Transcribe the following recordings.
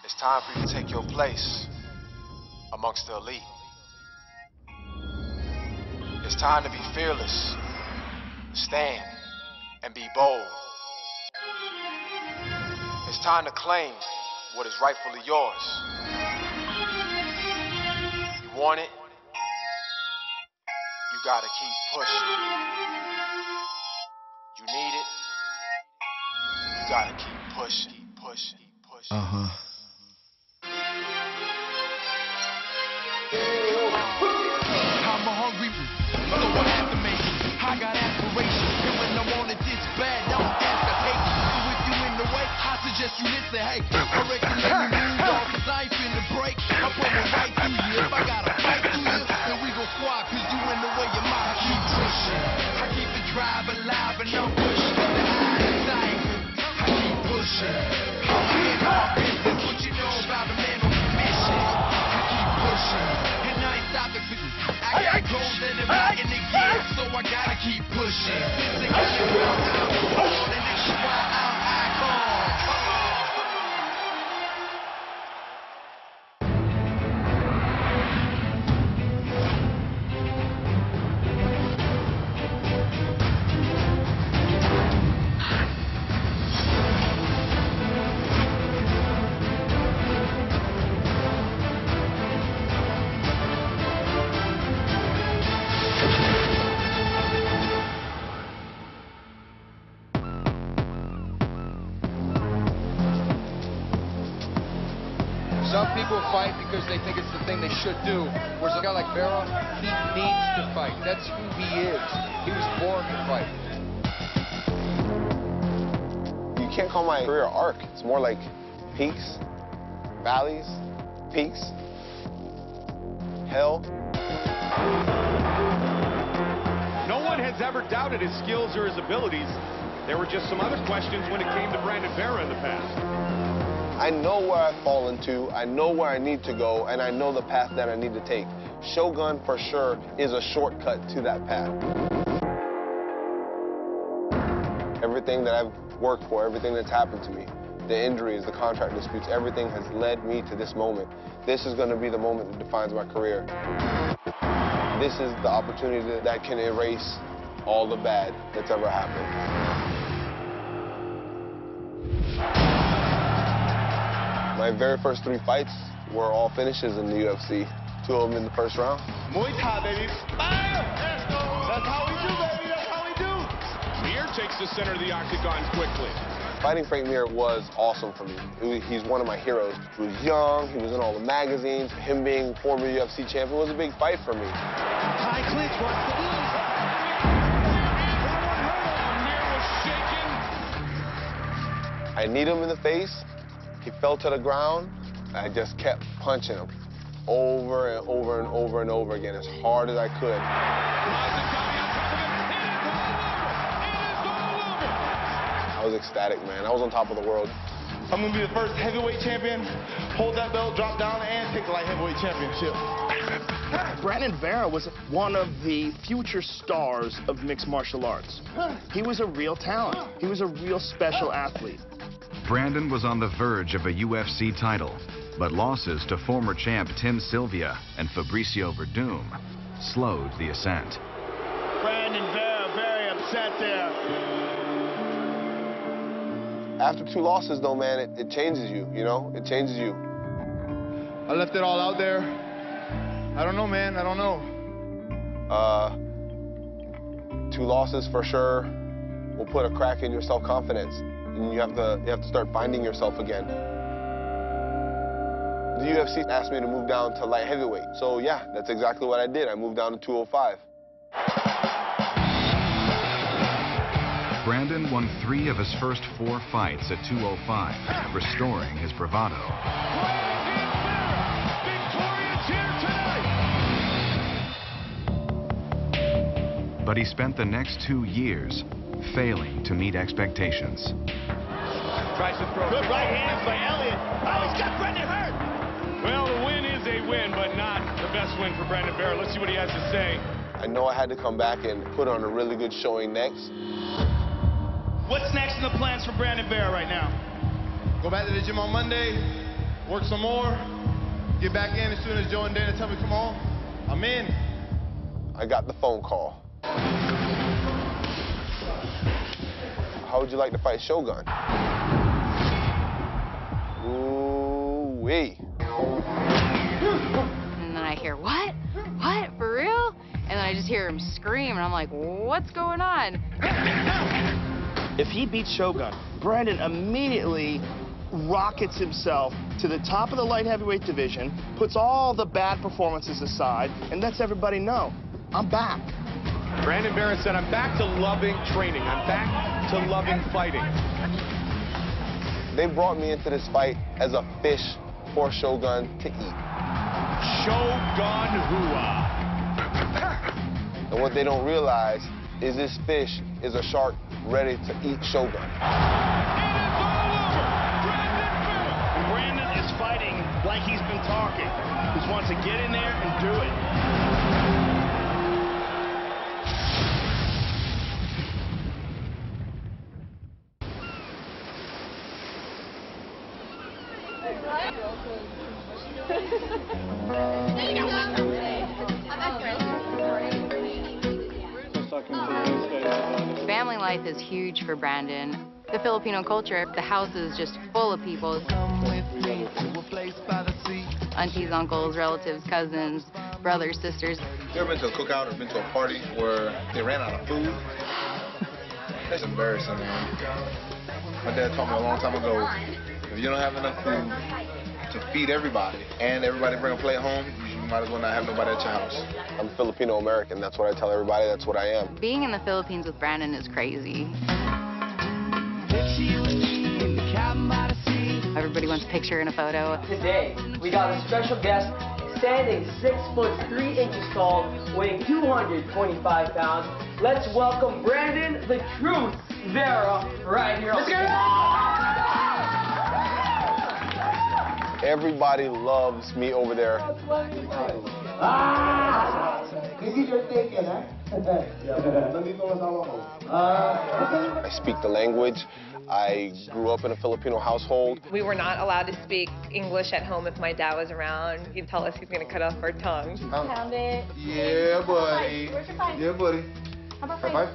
It's time for you to take your place amongst the elite. It's time to be fearless, stand, and be bold. It's time to claim what is rightfully yours. You want it? You gotta keep pushing. You need it? You gotta keep pushing, keep pushing, keep pushing. I'm a hungry, so I have to make it. I got aspirations, and when I'm on it this bad, don't ask to hate it. So if you in the way, I suggest you listen. Hey, I reckon let me move on, cause I ain't finna break. I'm coming right through you. If I gotta fight through you, then we gon' squad, cause you in the way, your mind keep pushing. I keep the drive alive, and I'm pushing the high inside. I keep pushing. I'm in our business, what you know about a man on a mission. I keep pushing. I got goals in the back in the gear, so I gotta keep pushing. They got me around the world, and that's why I'm Some people fight because they think it's the thing they should do. Whereas a guy like Vera, he needs to fight. That's who he is. He was born to fight. You can't call my career arc. It's more like peaks, valleys, peaks, hell. No one has ever doubted his skills or his abilities. There were just some other questions when it came to Brandon Vera in the past. I know where I've fallen to, I know where I need to go, and I know the path that I need to take. Shogun, for sure, is a shortcut to that path. Everything that I've worked for, everything that's happened to me, the injuries, the contract disputes, everything has led me to this moment. This is going to be the moment that defines my career. This is the opportunity that can erase all the bad that's ever happened. My very first 3 fights were all finishes in the UFC. 2 of them in the first round. Muay Thai, baby. Fire! That's how we do, baby. That's how we do. Mir takes the center of the octagon quickly. Fighting Frank Mir was awesome for me. He's one of my heroes. He was young, he was in all the magazines. Him being former UFC champion was a big fight for me. high clinch, what's the deal? Mir was shaking. I kneed him in the face. He fell to the ground. I just kept punching him over and over and over and over again as hard as I could. I was ecstatic, man. I was on top of the world. I'm gonna be the first heavyweight champion, hold that belt, drop down, and take the light heavyweight championship. Brandon Vera was one of the future stars of mixed martial arts. He was a real talent. He was a real special athlete. Brandon was on the verge of a UFC title, but losses to former champ Tim Sylvia and Fabricio Verdum slowed the ascent. Brandon Vera, very upset there. After 2 losses, though, man, it changes you, you know? It changes you. I left it all out there. I don't know, man. I don't know. 2 losses for sure will put a crack in your self-confidence. And you have to start finding yourself again. The UFC asked me to move down to light heavyweight. So yeah, that's exactly what I did. I moved down to 205. Brandon won 3 of his first 4 fights at 205, restoring his bravado. But he spent the next 2 years failing to meet expectations. Tries to throw. Good right hands by Elliott. Oh, he's got Brandon hurt. Well, the win is a win, but not the best win for Brandon Vera. Let's see what he has to say. I know I had to come back and put on a really good showing next. What's next in the plans for Brandon Vera right now? Go back to the gym on Monday, work some more, get back in as soon as Joe and Dana tell me come on. I'm in. I got the phone call. How would you like to fight Shogun? Ooh-wee. And then I hear, what? What, for real? And then I just hear him scream, and I'm like, what's going on? If he beats Shogun, Brandon immediately rockets himself to the top of the light heavyweight division, puts all the bad performances aside, and lets everybody know, I'm back. Brandon Vera said, I'm back to loving training. I'm back to loving fighting. They brought me into this fight as a fish for Shogun to eat. Shogun Hua. And what they don't realize is this fish is a shark ready to eat Shogun. Brandon is fighting like he's been talking. He just wants to get in there and do it. Family life is huge for Brandon. The Filipino culture, the house is just full of people. Aunties, uncles, relatives, cousins, brothers, sisters. You ever been to a cookout or been to a party where they ran out of food? That's embarrassing, man. My dad told me a long time ago, if you don't have enough food to feed everybody and everybody bring a plate home, you might as well not have nobody at your house. I'm Filipino-American. That's what I tell everybody. That's what I am. Being in the Philippines with Brandon is crazy. Everybody wants a picture and a photo. Today, we got a special guest standing 6'3" tall, weighing 225 pounds. Let's welcome Brandon the Truth Vera right here. Let's get it! Everybody loves me over there. I speak the language. I grew up in a Filipino household. We were not allowed to speak English at home if my dad was around. He'd tell us he's going to cut off our tongue. Pound it. Yeah, buddy. Yeah, buddy. How about High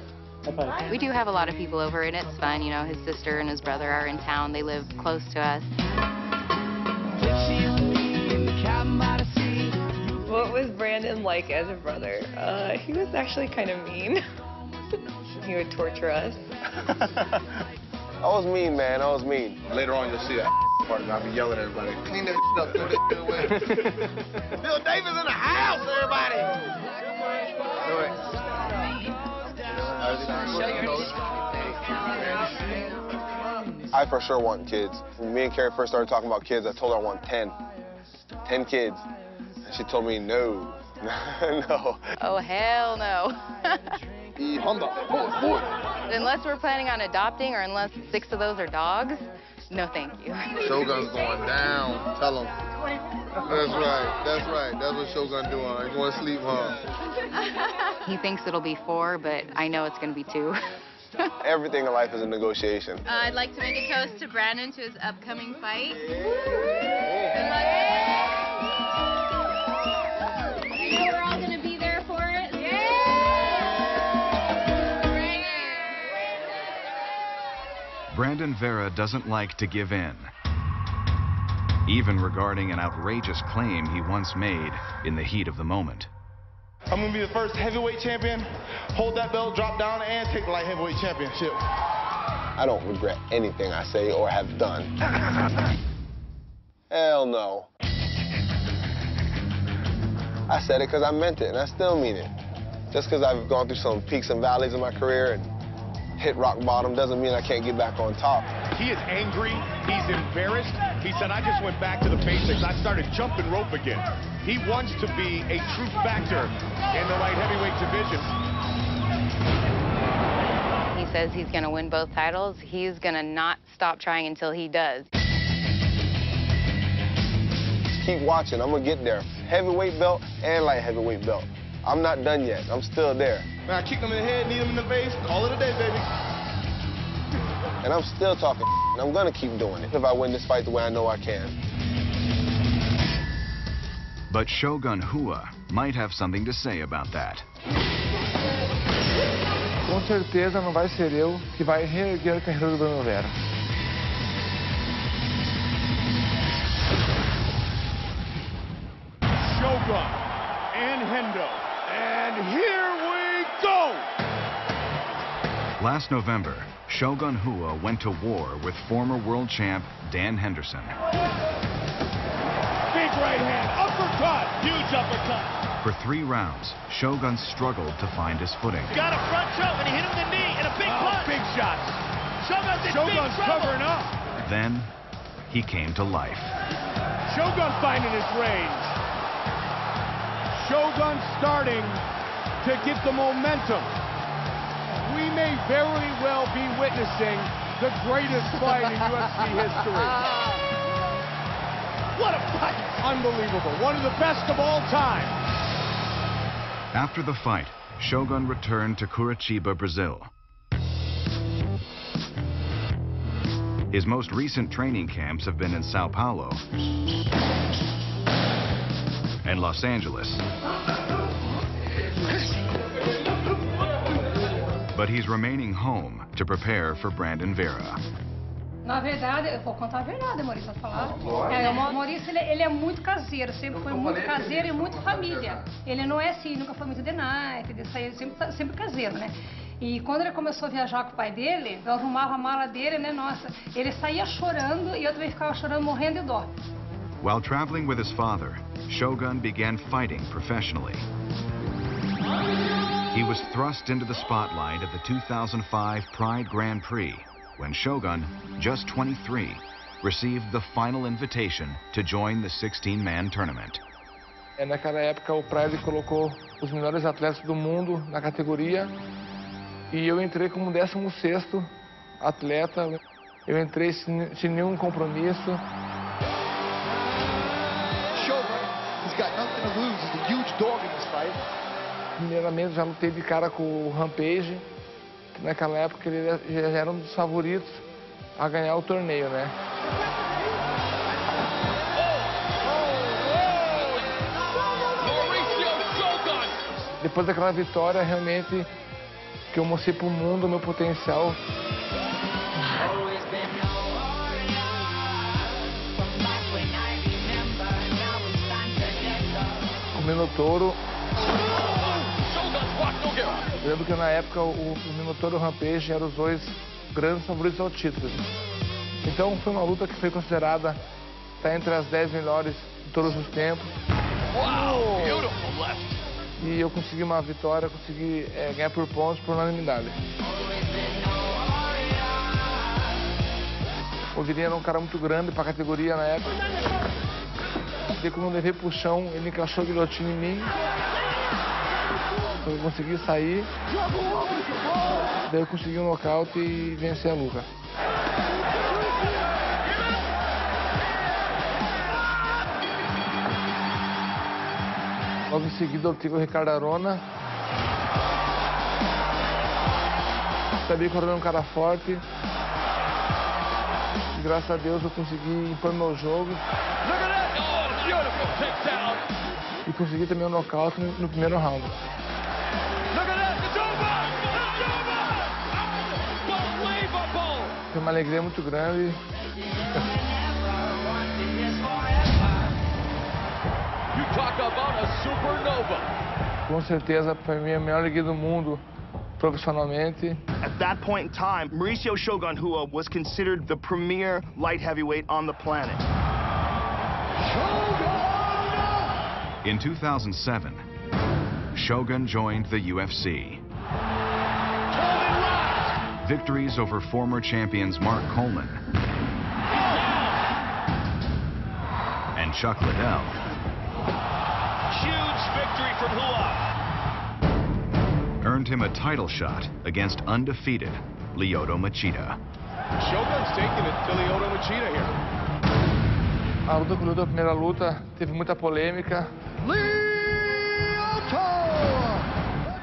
five? We do have a lot of people over, and it's fun. You know, his sister and his brother are in town. They live close to us. What was Brandon like as a brother? He was actually kind of mean. He would torture us. I was mean, man. I was mean. Later on, you'll see that part of me. I'll be yelling at everybody. Clean that up. Throw that away. Bill Davis in the house, everybody. Do it. I for sure want kids. When me and Carrie first started talking about kids, I told her I want 10. 10 kids. And she told me no. No. Oh, hell no. Unless we're planning on adopting or unless 6 of those are dogs, no thank you. Shogun's going down. Tell him. That's right. That's right. That's what Shogun doing. He's going to sleep, huh? He thinks it'll be 4, but I know it's going to be 2. Everything in life is a negotiation. I'd like to make a toast to Brandon to his upcoming fight. Good luck. You know we're all going to be there for it. Brandon Vera doesn't like to give in, even regarding an outrageous claim he once made in the heat of the moment. I'm going to be the first heavyweight champion, hold that belt, drop down, and take the light heavyweight championship. I don't regret anything I say or have done. Hell no. I said it because I meant it, and I still mean it. Just because I've gone through some peaks and valleys in my career and hit rock bottom doesn't mean I can't get back on top. He is angry. He's embarrassed. He said, I just went back to the basics. I started jumping rope again. He wants to be a true factor in the light heavyweight division. He says he's going to win both titles. He's going to not stop trying until he does. Just keep watching. I'm going to get there. Heavyweight belt and light heavyweight belt. I'm not done yet. I'm still there. Man, I kick him in the head, knee him in the face, call it a day, baby. And I'm still talking, and I'm going to keep doing it if I win this fight the way I know I can. But Shogun Rua might have something to say about that. Com certeza não vai ser eu que vai reerguer a carreira do Brandon Vera. Shogun and Hendo. And here we go! Last November, Shogun Rua went to war with former world champ Dan Henderson. Big right hand, uppercut, huge uppercut. For 3 rounds, Shogun struggled to find his footing. Got a front choke and he hit him in the knee and a big punch. Big shots. Shogun's in big trouble. Covering up. Then, he came to life. Shogun finding his range. Shogun starting to get the momentum. We may very well be witnessing the greatest fight in UFC history. What a fight! Unbelievable. One of the best of all time. After the fight, Shogun returned to Curitiba, Brazil. His most recent training camps have been in Sao Paulo and Los Angeles. But he's remaining home to prepare for Brandon Vera. Na verdade, eu vou contar a verdade, Maurício, vai falar. O Maurício, ele é muito caseiro, sempre foi muito caseiro e muito família. Ele não é assim, nunca foi muito de night, ele sempre caseiro, né? E quando ele começou a viajar com o pai dele, eu arrumava a mala dele, né, nossa, ele saía chorando e eu também ficava chorando, morrendo de dó. While traveling with his father, Shogun began fighting professionally. He was thrust into the spotlight at the 2005 Pride Grand Prix when Shogun, just 23, received the final invitation to join the 16-man tournament. Naquela época, o Pride colocou os melhores atletas do mundo na categoria e eu entrei como 16º atleta. Eu entrei sem nenhum compromisso. Shogun, he's got nothing to lose. He's a huge dog in this fight. Primeiramente, já lutei de cara com o Rampage, que naquela época ele já era um dos favoritos a ganhar o torneio, né? Depois daquela vitória, realmente, que eu mostrei para o mundo o meu potencial. O Minotauro. Eu lembro que na época o Minotauro e o Rampage eram os 2 grandes favoritos ao título. Então foi uma luta que foi considerada entre as 10 melhores de todos os tempos. Wow, beautiful left. E eu consegui uma vitória, consegui ganhar por pontos, por unanimidade. O Virinha era um cara muito grande para a categoria na época. E quando eu levei pro chão, ele encaixou a guilhotina em mim. Eu consegui sair, daí eu consegui um nocaute e vencer a luta. Logo em seguida eu tive o Ricardo Arona. Sabia que eu era um cara forte. E graças a Deus eu consegui impor meu jogo. E consegui também um nocaute no primeiro round. Foi uma alegria muito grande. Com certeza, para mim, é a melhor alegria do mundo, profissionalmente. At that point in time, Mauricio Shogun Rua was considered the premier light heavyweight on the planet. In 2007, Shogun joined the UFC. Victories over former champions Mark Coleman and Chuck Liddell. Huge victory from Rua. Earned him a title shot against undefeated Lyoto Machida. Shogun's taking it to Lyoto Machida here. A luta com o Lyoto, a primeira luta, teve muita polêmica. Lyoto!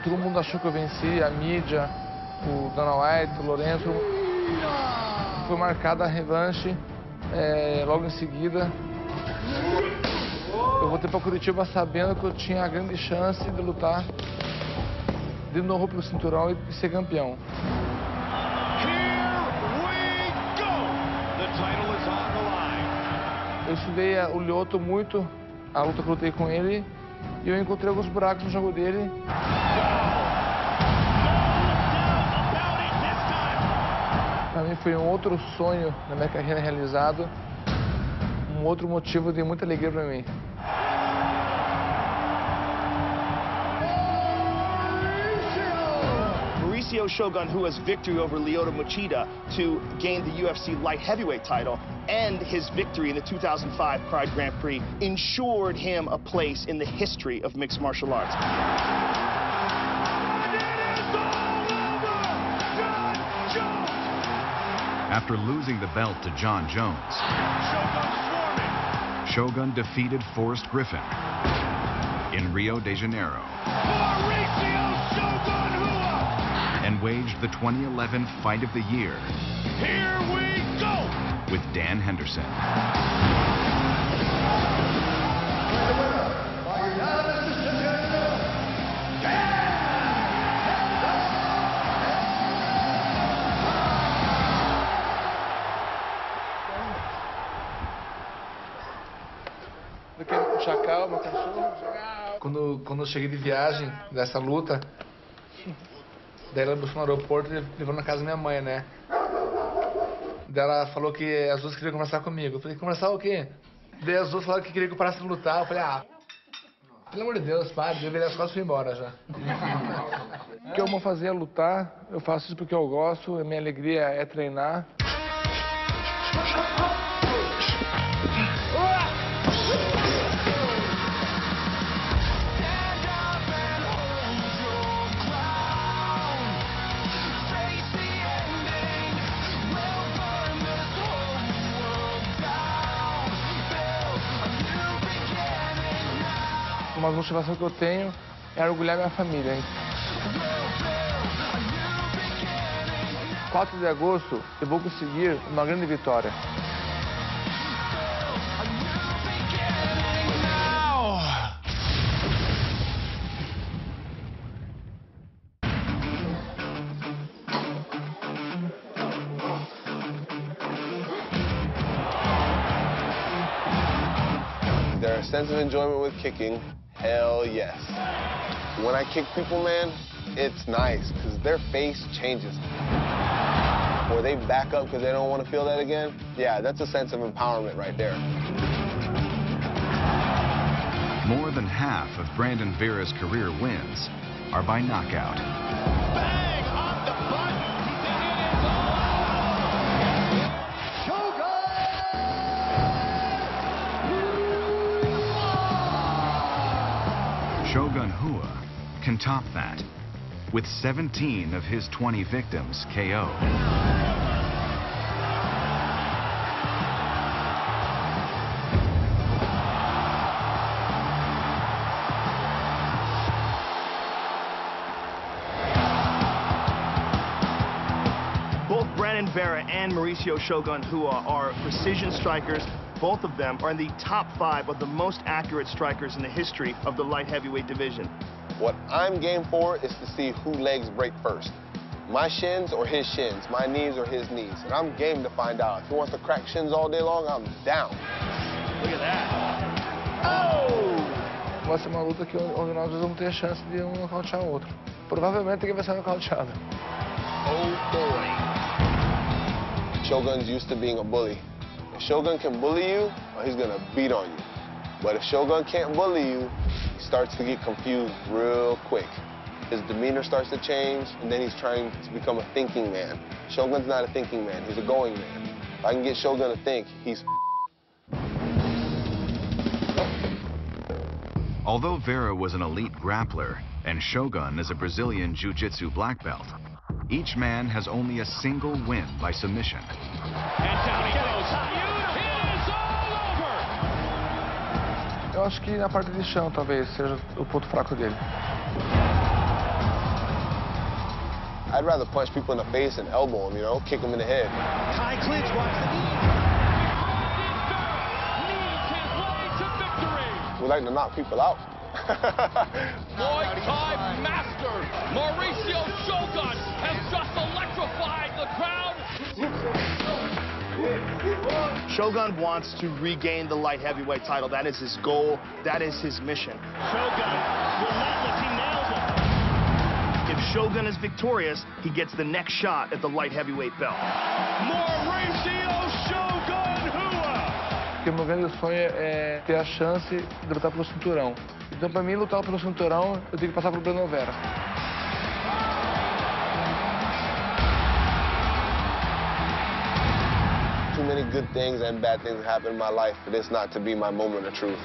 Todo mundo achou que eu venci, a mídia, o Dana White, o Lourenço. Foi marcada a revanche logo em seguida. Eu voltei para Curitiba sabendo que eu tinha a grande chance de lutar de novo pelo cinturão e ser campeão. Eu estudei o Lyoto muito, a luta que eu lutei com ele, e eu encontrei alguns buracos no jogo dele. Para mim foi um outro sonho na minha carreira realizado, um outro motivo de muita alegria para mim. Mauricio Shogun Rua's victory over Lyoto Machida to gain the UFC light heavyweight title and his victory in the 2005 Pride Grand Prix ensured him a place in the history of mixed martial arts. After losing the belt to John Jones, Shogun defeated Forrest Griffin in Rio de Janeiro and waged the 2011 Fight of the Year. Here we go! With Dan Henderson. Chacal, meu cachorro. Quando eu cheguei de viagem dessa luta, daí ela buscou no aeroporto e levou na casa da minha mãe, né? Daí ela falou que as duas queriam conversar comigo. Eu falei, conversar o quê? Daí as duas falaram que queriam que eu parasse de lutar. Eu falei, pelo amor de Deus, para. Eu virei as costas e fui embora já. O que eu vou fazer é lutar. Eu faço isso porque eu gosto. A minha alegria é treinar. Uma motivação que eu tenho é orgulhar minha família. 4 de agosto eu vou conseguir uma grande vitória. There a sense of enjoyment with kicking? Hell yes. When I kick people, man, it's nice because their face changes. Or they back up because they don't want to feel that again. Yeah, that's a sense of empowerment right there. More than half of Brandon Vera's career wins are by knockout. Bang on the button. Shogun Rua can top that, with 17 of his 20 victims KO. Both Brandon Vera and Mauricio Shogun Rua are precision strikers. Both of them are in the top 5 of the most accurate strikers in the history of the light heavyweight division. What I'm game for is to see who legs break first. My shins or his shins, my knees or his knees. And I'm game to find out. If he wants to crack shins all day long, I'm down. Look at that. Oh! Vai ser uma luta onde nós vamos ter a chance de um nocautear o outro. Provavelmente quem vai ser nocauteado. Oh boy. Shogun's used to being a bully. If Shogun can bully you, well, he's gonna beat on you. But if Shogun can't bully you, he starts to get confused real quick. His demeanor starts to change, and then he's trying to become a thinking man. Shogun's not a thinking man, he's a going man. If I can get Shogun to think, he's Although Vera was an elite grappler and Shogun is a Brazilian Jiu-Jitsu black belt, each man has only a single win by submission. And down he goes. It is all over. Eu acho que na parte de chão talvez seja o ponto fraco dele. I'd rather punch people in the face and elbow them, you know, kick them in the head. High clinch, watch the knee. like to knock people out. Muay Thai master Mauricio Shogun has just electrified the crowd. Shogun wants to regain the light heavyweight title. That is his goal. That is his mission. Shogun relentless. He nails it. If Shogun is victorious, he gets the next shot at the light heavyweight belt. Mauricio Shogun Rua. Porque o meu grande sonho é ter a chance de lutar pelo cinturão. Então, para mim, lutar pelo cinturão, eu tenho que passar pelo Brandon Vera. Too many good things and bad things happen in my life for this not to be my moment of truth.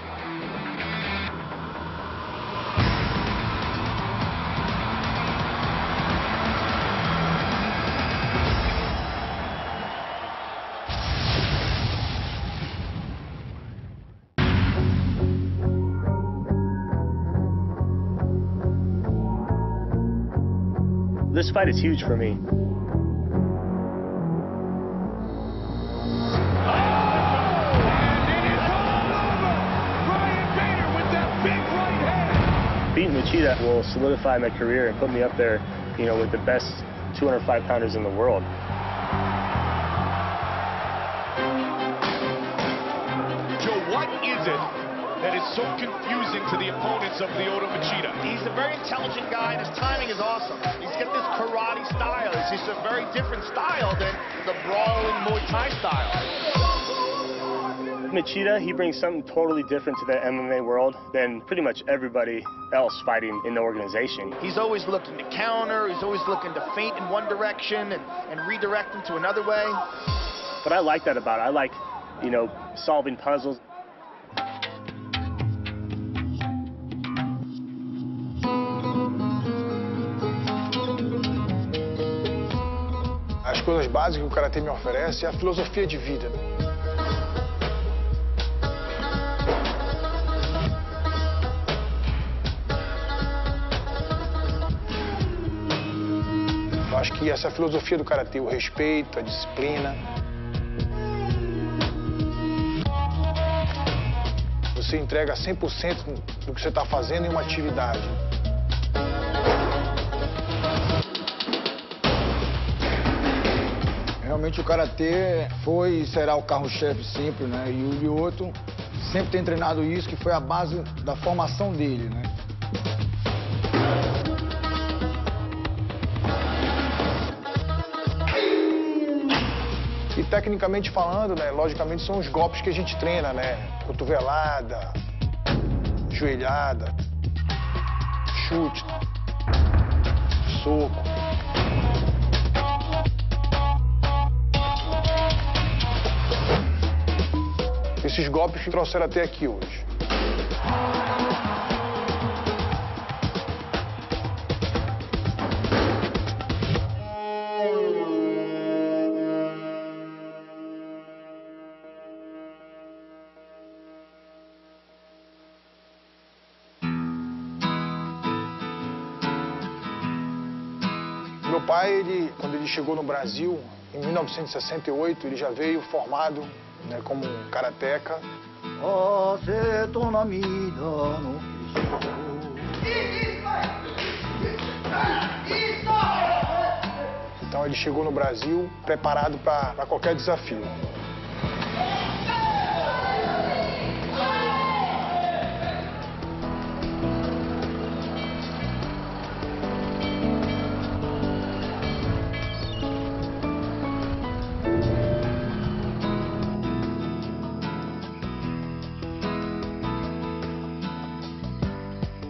This fight is huge for me. Beating Machida will solidify my career and put me up there, you know, with the best 205-pounders in the world. Joe, what is it that is so confusing to the opponents of Lyoto Machida? He's a very intelligent guy, and his timing is awesome. He's got this karate style. It's just a very different style than the brawling Muay Thai style. Machida, he brings something totally different to the MMA world than pretty much everybody else fighting in the organization. He's always looking to counter. He's always looking to feint in one direction and redirect him to another way. But I like that about it. I like, you know, solving puzzles. As coisas básicas que o Karatê me oferece é a filosofia de vida. Eu acho que essa filosofia do Karatê, o respeito, a disciplina. Você entrega 100% do que você está fazendo em uma atividade. Realmente o Karatê foi e será o carro-chefe sempre, né? E o Lyoto sempre tem treinado isso, que foi a base da formação dele, né? E tecnicamente falando, né, logicamente são os golpes que a gente treina, né? Cotovelada, joelhada, chute, soco. Esses golpes que trouxeram até aqui hoje. Meu pai, quando ele chegou no Brasil, em 1968, ele já veio formado, né, como karateca. Então ele chegou no Brasil preparado para qualquer desafio.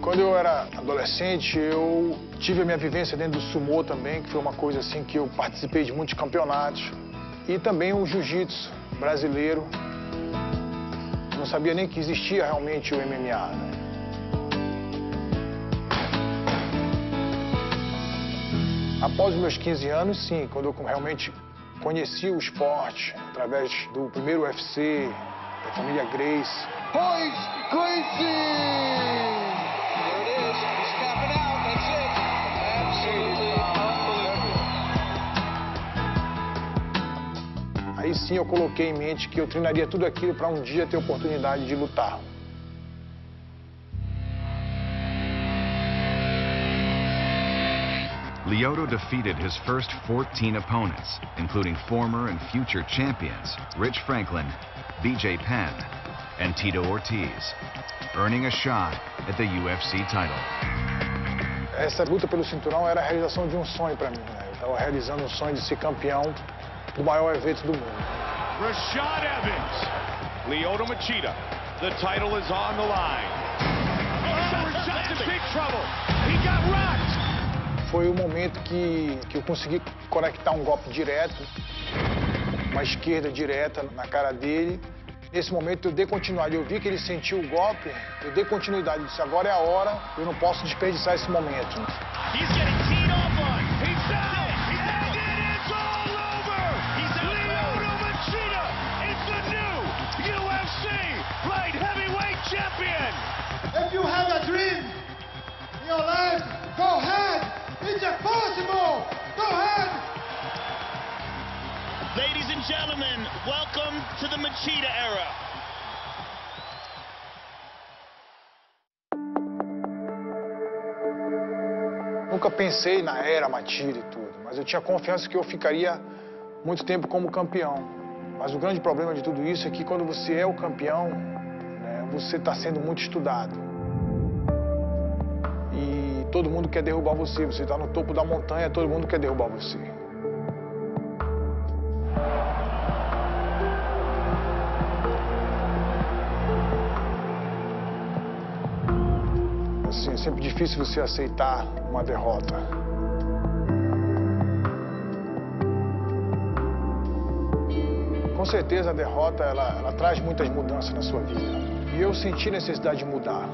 Quando eu era adolescente, eu tive a minha vivência dentro do sumô também, que foi uma coisa assim que eu participei de muitos campeonatos. E também o jiu-jitsu brasileiro. Não sabia nem que existia realmente o MMA, né? Após os meus 15 anos, sim, quando eu realmente conheci o esporte, através do primeiro UFC, da família Grace. Aí sim eu coloquei em mente que eu treinaria tudo aquilo para um dia ter a oportunidade de lutar. Lyoto defeated his first 14 opponents, including former and future champions Rich Franklin, BJ Penn, and Tito Ortiz, earning a shot at the UFC title. Essa luta pelo cinturão era a realização de um sonho para mim, né? Eu estava realizando um sonho de ser campeão do maior evento do mundo. Rashad Evans, Lyoto Machida, the title is on the line. Oh, Rashad's in big trouble. He got rocked. Foi o momento que eu consegui conectar um golpe direto, uma esquerda direta na cara dele. Nesse momento eu dei continuidade, eu vi que ele sentiu o golpe, eu dei continuidade, eu disse, agora é a hora, eu não posso desperdiçar esse momento. He's getting teed off on. He's down. And it is all over. Lyoto Machida is the new UFC light heavyweight champion. If you have a dream in your life, go ahead. It's possible. Go ahead. Ladies and gentlemen, welcome to the Machida era. Nunca pensei na era Machida e tudo, mas eu tinha confiança que eu ficaria muito tempo como campeão. Mas o grande problema de tudo isso é que quando você é o campeão, né, você está sendo muito estudado. E todo mundo quer derrubar você. Você está no topo da montanha, todo mundo quer derrubar você. Assim, é sempre difícil você aceitar uma derrota. Com certeza a derrota ela traz muitas mudanças na sua vida. E eu senti necessidade de mudar.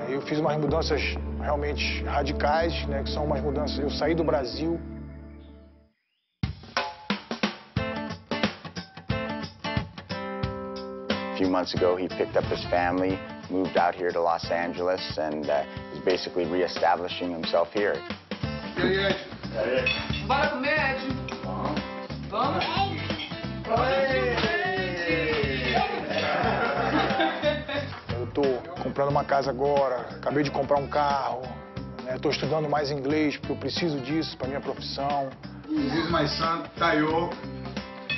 Eu fiz umas mudanças realmente radicais, né, que são umas mudanças. Eu saí do Brasil. A few months ago, he picked up his family, moved out here to Los Angeles, and is basically reestablishing himself here. E aí, Ed? Bora comer, Ed? Vamos? Eu tô comprando uma casa agora, acabei de comprar um carro, né? Estou estudando mais inglês, porque eu preciso disso para minha profissão. This is my son, Tayo.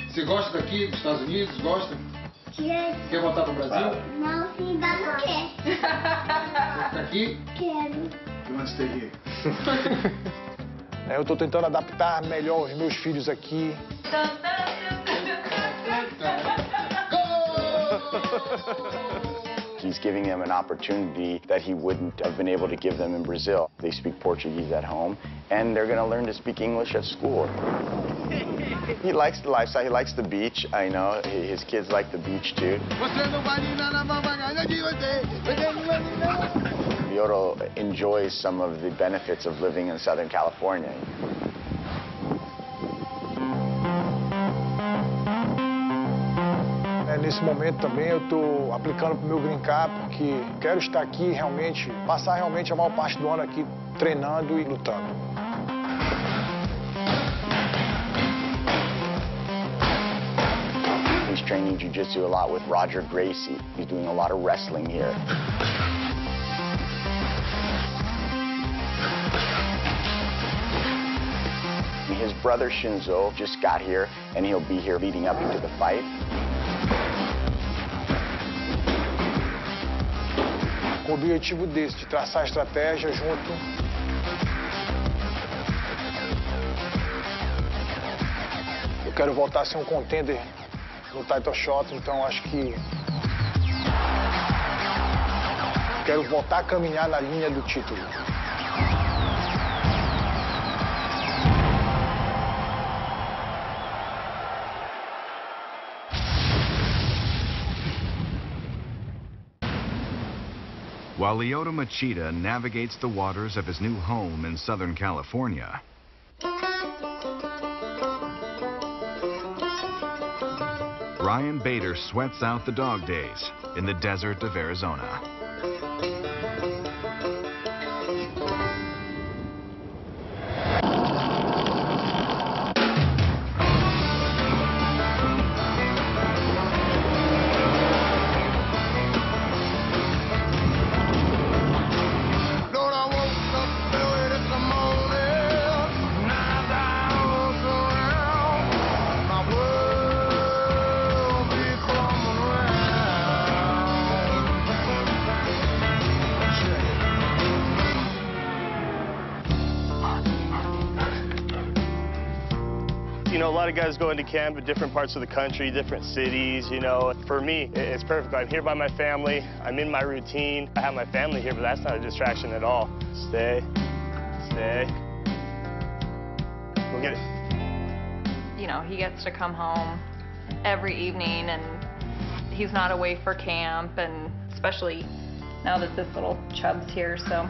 Você gosta daqui, dos Estados Unidos? Gosta? Quer voltar pro Brasil? Não, sim, ainda não quer. Quer ficar aqui? Quero. You want to stay here? Eu estou tentando adaptar melhor os meus filhos aqui. He's giving them an opportunity that he wouldn't have been able to give them in Brazil. They speak Portuguese at home, and they're going to learn to speak English at school. He likes the lifestyle. He likes the beach. I know his kids like the beach too. Lyoto enjoys some of the benefits of living in Southern California. Nesse momento também eu estou aplicando para o meu green card, porque quero estar aqui realmente, passar realmente a maior parte do ano aqui treinando e lutando. He's training jiu-jitsu a lot with Roger Gracie. He's doing a lot of wrestling here. His brother Shinzo just got here, and he'll be here leading up into the fight. Com o objetivo desse, de traçar a estratégia junto. Eu quero voltar a ser um contender no title shot, então acho que quero voltar a caminhar na linha do título. While Lyoto Machida navigates the waters of his new home in Southern California, Ryan Bader sweats out the dog days in the desert of Arizona. know, a lot of guys go into camp in different parts of the country, different cities, you know. For me, it's perfect. I'm here by my family. I'm in my routine. I have my family here, but that's not a distraction at all. Stay. We'll get it. You know, he gets to come home every evening, and he's not away for camp, and especially now that this little chub's here, so.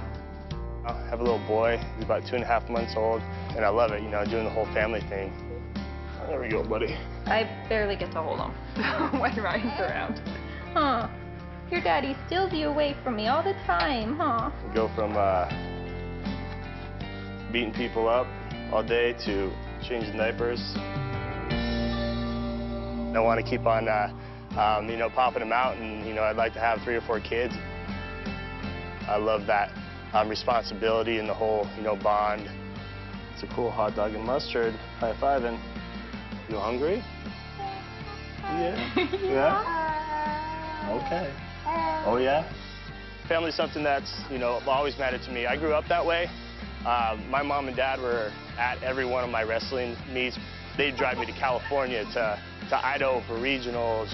I have a little boy. He's about 2.5 months old, and I love it, you know, doing the whole family thing. There we go, buddy. I barely get to hold him when Ryan's around. Huh. Your daddy steals you away from me all the time, huh? We go from beating people up all day to changing diapers. I want to keep on, you know, popping them out, and, you know, I'd like to have 3 or 4 kids. I love that responsibility and the whole, you know, bond. It's a cool hot dog and mustard. High-fiving. You hungry? Yeah. Yeah? Okay. Oh, yeah? Family's something that's, you know, always mattered to me. I grew up that way. My mom and dad were at every one of my wrestling meets. They'd drive me to California, to Idaho for regionals.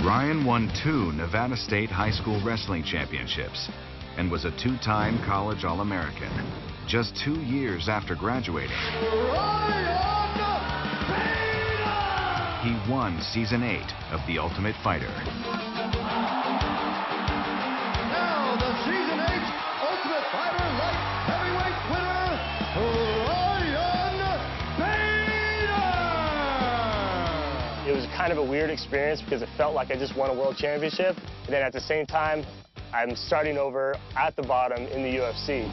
Ryan won 2 Nevada State High School Wrestling Championships and was a 2-time college All-American. Just 2 years after graduating, he won Season 8 of The Ultimate Fighter. Now the Season 8 Ultimate Fighter Light Heavyweight winner, Ryan Bader! It was kind of a weird experience because it felt like I just won a world championship, and then at the same time, I'm starting over at the bottom in the UFC.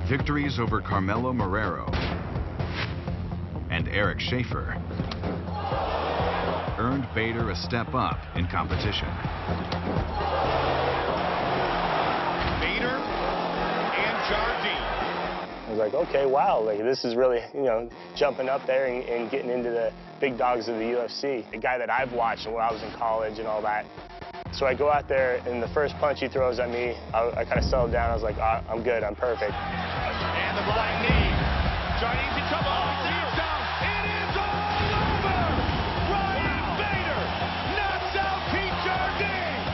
Victories over Carmelo Marrero and Eric Schaefer earned Bader a step up in competition. Bader and Jardine. I was like, okay, wow, like this is really, you know, jumping up there and getting into the big dogs of the UFC. A guy that I've watched when I was in college and all that. So I go out there, and the first punch he throws at me, I kind of settled down. I was like, I'm good, I'm perfect. And the right knee. Jardine's in trouble. He's down. It is all over. Ryan Bader knocks out Pete Jardine.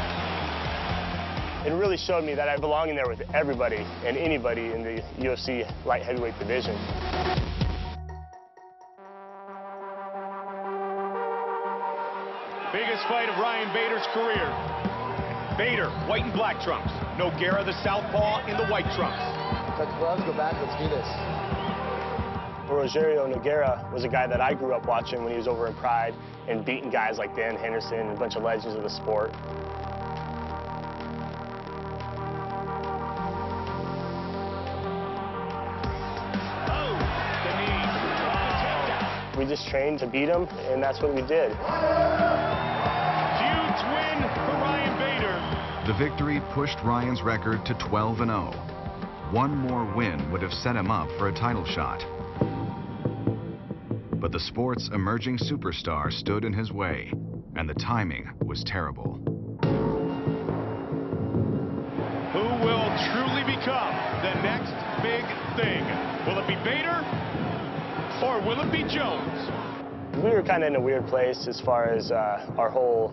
It really showed me that I belong in there with everybody and anybody in the UFC light heavyweight division. Biggest fight of Ryan Bader's career. Bader, white and black trunks. Nogueira, the southpaw, in the white trunks. Touch gloves, go back, let's do this. Rogerio Nogueira was a guy that I grew up watching when he was over in Pride and beating guys like Dan Henderson and a bunch of legends of the sport. We just trained to beat him, and that's what we did. Huge win for Ryan Bader. The victory pushed Ryan's record to 12-0. One more win would have set him up for a title shot. But the sport's emerging superstar stood in his way, and the timing was terrible. Who will truly become the next big thing? Will it be Bader, or will it be Jones? We were kind of in a weird place as far as our whole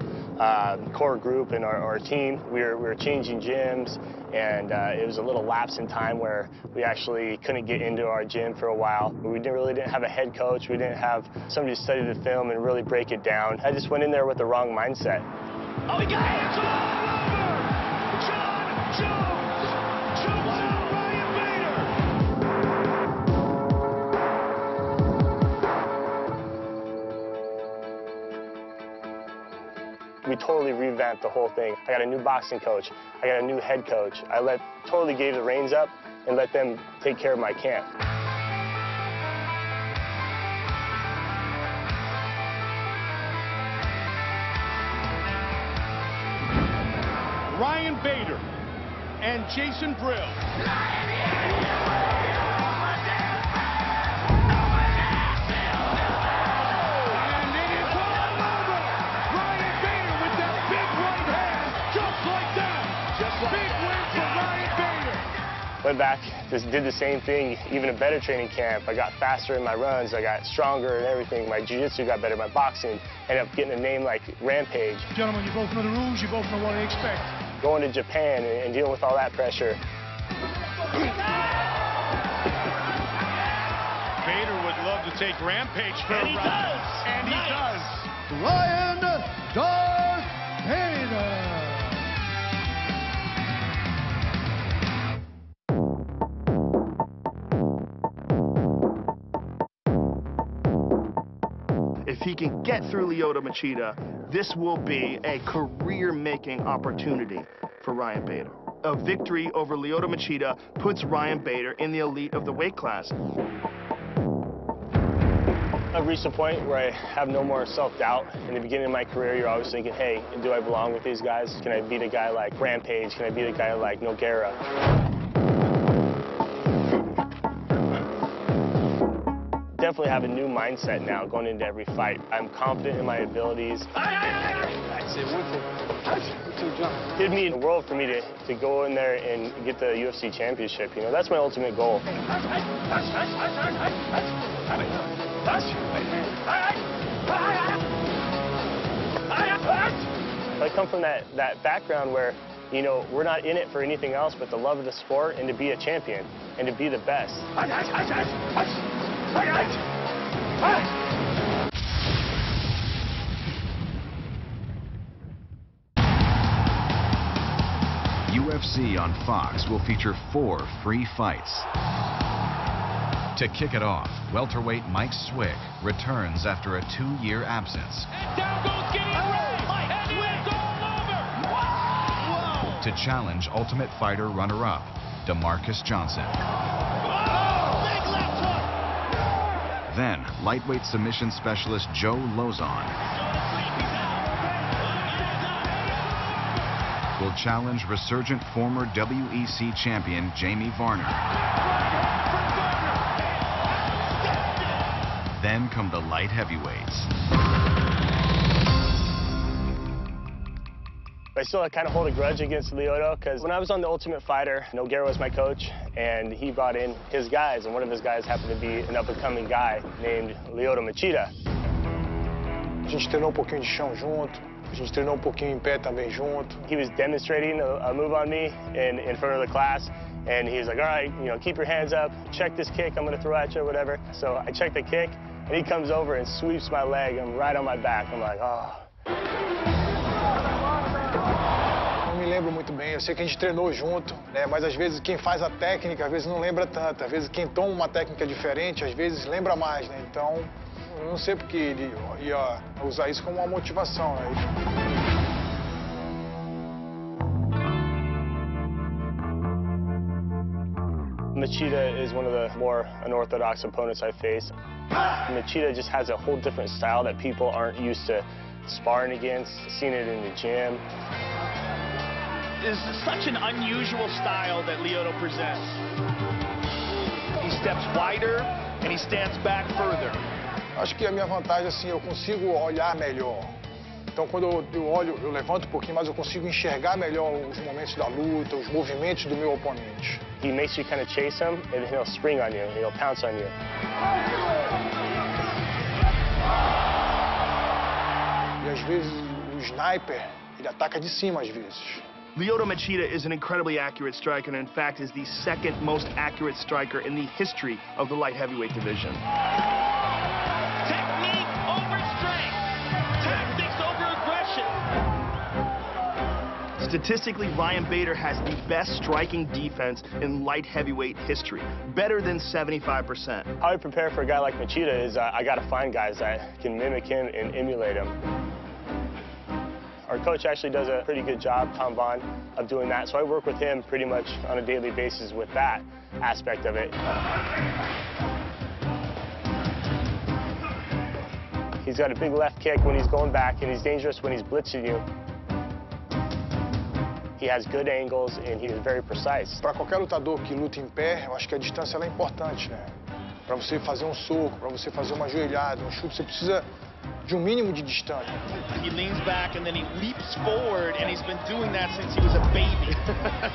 core group and our team. We were changing gyms, and it was a little lapse in time where we actually couldn't get into our gym for a while. We really didn't have a head coach. We didn't have somebody to study the film and really break it down. I just went in there with the wrong mindset. Oh, he got it! It's all over! John Jones chokes out Ryan Bader! We totally revamped the whole thing. I got a new boxing coach. I got a new head coach. I totally gave the reins up and let them take care of my camp. Ryan Bader and Jason Brill. Went back, just did the same thing, even a better training camp. I got faster in my runs, I got stronger and everything. My jiu-jitsu got better, my boxing. Ended up getting a name like Rampage. Gentlemen, you both know the rules, you both know what to expect. Going to Japan and dealing with all that pressure. Bader would love to take Rampage for a ride. And he does. Ryan Darth Bader. If he can get through Lyoto Machida, this will be a career-making opportunity for Ryan Bader. A victory over Lyoto Machida puts Ryan Bader in the elite of the weight class. I've reached a point where I have no more self-doubt. In the beginning of my career, you're always thinking, hey, do I belong with these guys? Can I beat a guy like Rampage? Can I beat a guy like Nogueira? Definitely have a new mindset now going into every fight. I'm confident in my abilities. It'd mean the world for me to go in there and get the UFC championship. You know, that's my ultimate goal. I come from that background where, you know, we're not in it for anything else but the love of the sport and to be a champion and to be the best. UFC on Fox will feature 4 free fights. To kick it off, welterweight Mike Swig returns after a 2-year absence. And down goes Gideon Ray, and it's all over! Whoa! To challenge Ultimate Fighter runner-up, DeMarcus Johnson. Big left hook! Then, lightweight submission specialist Joe Lozon will challenge resurgent former WEC champion Jamie Varner. Then come the light heavyweights. I still kind of hold a grudge against Lyoto because when I was on The Ultimate Fighter, Nogueira was my coach, and he brought in his guys, and one of his guys happened to be an up-and-coming guy named Lyoto Machida. A gente treinou pouquinho de chão junto. A gente treinou pouquinho em pé também junto. He was demonstrating a move on me in front of the class, and he was like, all right, you know, keep your hands up, check this kick I'm going to throw at you or whatever. So I checked the kick, and he comes over and sweeps my leg. I'm right on my back. I'm like, oh. Não me lembro muito bem, eu sei que a gente treinou junto, né? Mas às vezes quem faz a técnica, às vezes não lembra tanto. Às vezes quem toma uma técnica diferente, às vezes lembra mais, né? Então, eu não sei porque ele ia usar isso como uma motivação, né? Machida is one of the more unorthodox opponents I face. Machida just has a whole different style that people aren't used to sparring against, seeing it in the gym. This is such an unusual style that Lyoto presents. He steps wider and he stands back further. Acho que a minha vantagem, assim, eu consigo olhar melhor. Então, quando eu olho, eu levanto um pouquinho mais, eu consigo enxergar melhor os momentos da luta, os movimentos do meu oponente. He makes you kind of chase him, and then he'll spring on you, he'll pounce on you. E às vezes o sniper, ele ataca de cima às vezes. Lyoto Machida is an incredibly accurate striker, and in fact is the second most accurate striker in the history of the light heavyweight division. Technique over strength. Tactics over aggression. Statistically, Ryan Bader has the best striking defense in light heavyweight history, better than 75%. How I prepare for a guy like Machida is I got to find guys that can mimic him and emulate him. Our coach actually does a pretty good job, Tom Vaughn, of doing that, so I work with him pretty much on a daily basis with that aspect of it. He's got a big left kick when he's going back, and he's dangerous when he's blitzing you. He has good angles, and he is very precise. Para qualquer lutador que luta em pé, eu acho que a distância ela é importante, né? Para você fazer um soco, para você fazer uma joelhada, um chute, você precisa de mínimo de distância. He leans back and then he leaps forward, and he's been doing that since he was a baby.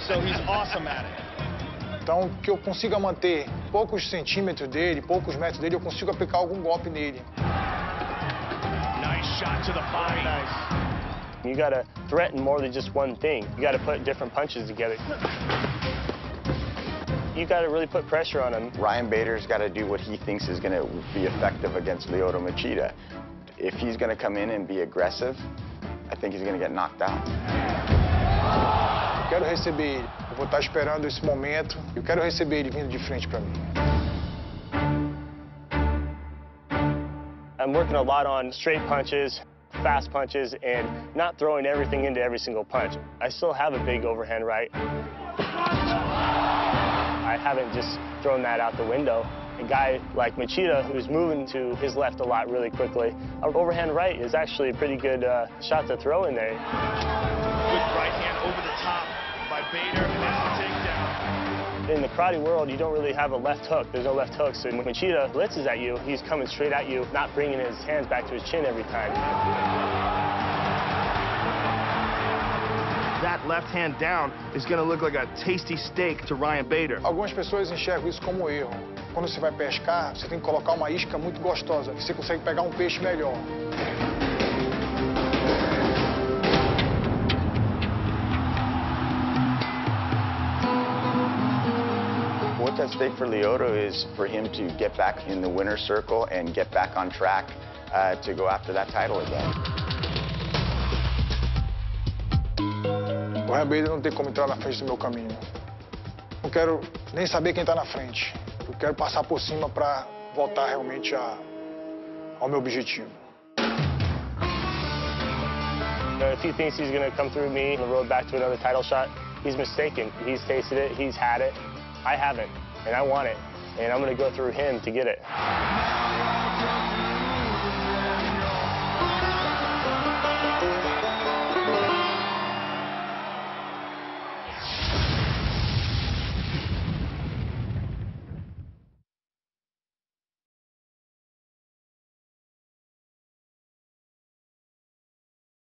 So he's awesome at it. Então, que eu consiga manter poucos centímetros dele, poucos metros dele, eu consigo aplicar algum golpe nele. Nice shot to the body. You gotta threaten more than just one thing. You gotta put different punches together. You gotta really put pressure on him. Ryan Bader's got to do what he thinks is going to be effective against Lyoto Machida. If he's going to come in and be aggressive, I think he's going to get knocked out. Eu quero receber ele. Eu vou estar esperando esse momento. Eu quero receber ele vindo de frente para mim. I'm working a lot on straight punches, fast punches, and not throwing everything into every single punch. I still have a big overhand right. I haven't just thrown that out the window. A guy like Machida, who's moving to his left a lot really quickly, our overhand right is actually a pretty good shot to throw in there. Good right hand over the top by Bader, and that's the takedown. In the karate world, you don't really have a left hook. There's no left hook, so when Machida blitzes at you, he's coming straight at you, not bringing his hands back to his chin every time. That left hand down is going to look like a tasty steak to Ryan Bader. Algumas pessoas enxergam isso como um erro. Quando você vai pescar, você tem que colocar uma isca muito gostosa, que você consegue pegar um peixe melhor. What's at stake for Lyoto is for him to get back in the winner's circle and get back on track to go after that title again. O Ryan Bader não tem como entrar na frente do meu caminho. Não quero nem saber quem está na frente. Eu quero passar por cima para voltar realmente ao meu objetivo. If he thinks he's going to come through me on the road back to another title shot, he's mistaken. He's tasted it, he's had it. I haven't, and I want it, and I'm going to go through him to get it.